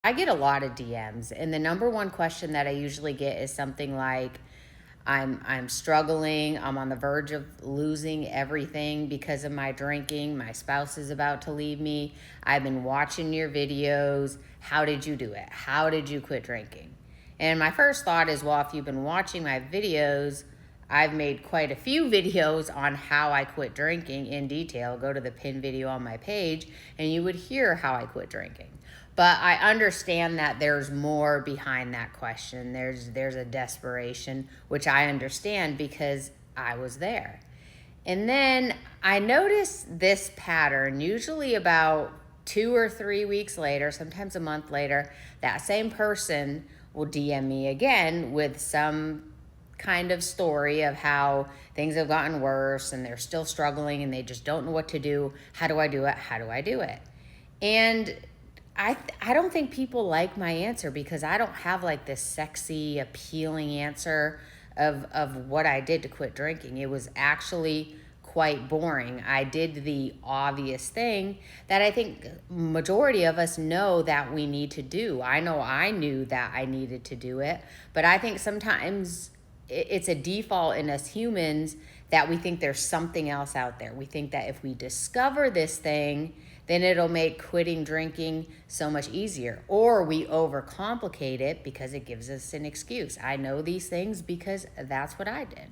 I get a lot of DMs, and the number one question that I usually get is something like, I'm struggling, I'm on the verge of losing everything because of my drinking. My spouse is about to leave me. I've been watching your videos. How did you do it? How did you quit drinking? And my first thought is, well, if you've been watching my videos, I've made quite a few videos on how I quit drinking in detail. Go to the pinned video on my page and you would hear how I quit drinking. But I understand that there's more behind that question. There's a desperation, which I understand because I was there. And then I noticed this pattern, usually about 2 or 3 weeks later, sometimes a month later, that same person will DM me again with some kind of story of how things have gotten worse and they're still struggling and they just don't know what to do. How do I do it? How do I do it? And I don't think people like my answer because I don't have like this sexy, appealing answer of what I did to quit drinking. It was actually quite boring. I did the obvious thing that I think majority of us know that we need to do. I know I knew that I needed to do it, but I think sometimes it's a default in us humans that we think there's something else out there. We think that if we discover this thing, then it'll make quitting drinking so much easier. Or we overcomplicate it because it gives us an excuse. I know these things because that's what I did.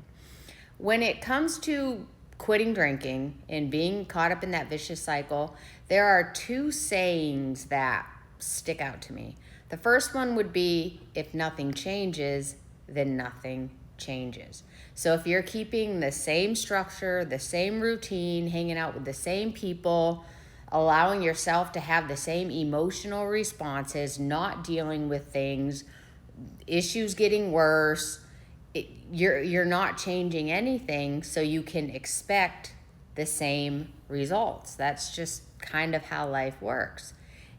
When it comes to quitting drinking and being caught up in that vicious cycle, there are two sayings that stick out to me. The first one would be, if nothing changes, then nothing changes. So if you're keeping the same structure, the same routine, hanging out with the same people, allowing yourself to have the same emotional responses, not dealing with things, issues getting worse, you're not changing anything, so you can expect the same results. That's just kind of how life works.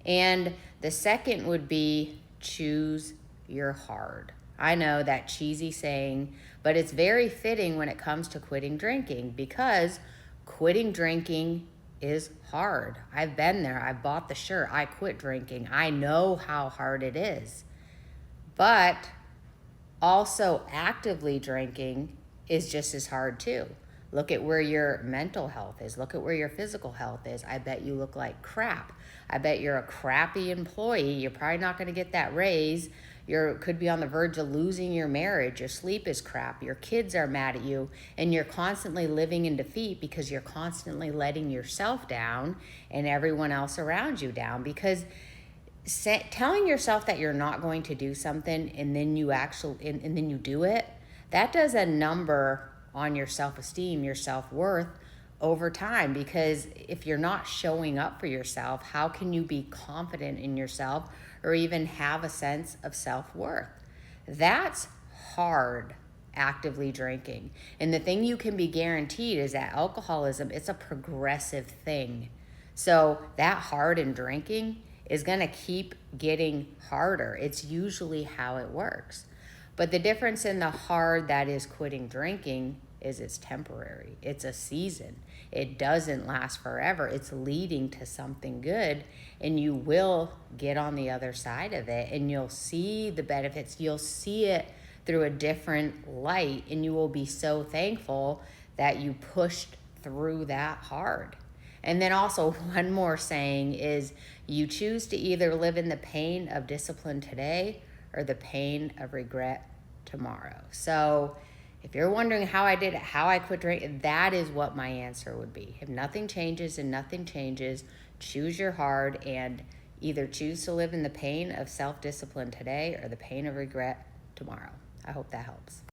And the second would be, choose your hard. I know that cheesy saying, but it's very fitting when it comes to quitting drinking because quitting drinking is hard. I've been there. I bought the shirt. I quit drinking. I know how hard it is. But also actively drinking is just as hard too. Look at where your mental health is. Look at where your physical health is. I bet you look like crap. I bet you're a crappy employee. You're probably not going to get that raise. You could be on the verge of losing your marriage. Your sleep is crap. Your kids are mad at you. And you're constantly living in defeat because you're constantly letting yourself down and everyone else around you down. Because telling yourself that you're not going to do something and then and then you do it, that does a number on your self-esteem, your self-worth over time. Because if you're not showing up for yourself, how can you be confident in yourself or even have a sense of self-worth? That's hard, actively drinking. And the thing you can be guaranteed is that alcoholism, it's a progressive thing. So that hard in drinking is going to keep getting harder. It's usually how it works. But the difference in the hard that is quitting drinking is it's temporary. It's a season. It doesn't last forever. It's leading to something good, and you will get on the other side of it and you'll see the benefits. You'll see it through a different light, and you will be so thankful that you pushed through that hard. And then also one more saying is, you choose to either live in the pain of discipline today or the pain of regret tomorrow. So if you're wondering how I did it, how I quit drinking, that is what my answer would be. If nothing changes and nothing changes, choose your hard and either choose to live in the pain of self-discipline today or the pain of regret tomorrow. I hope that helps.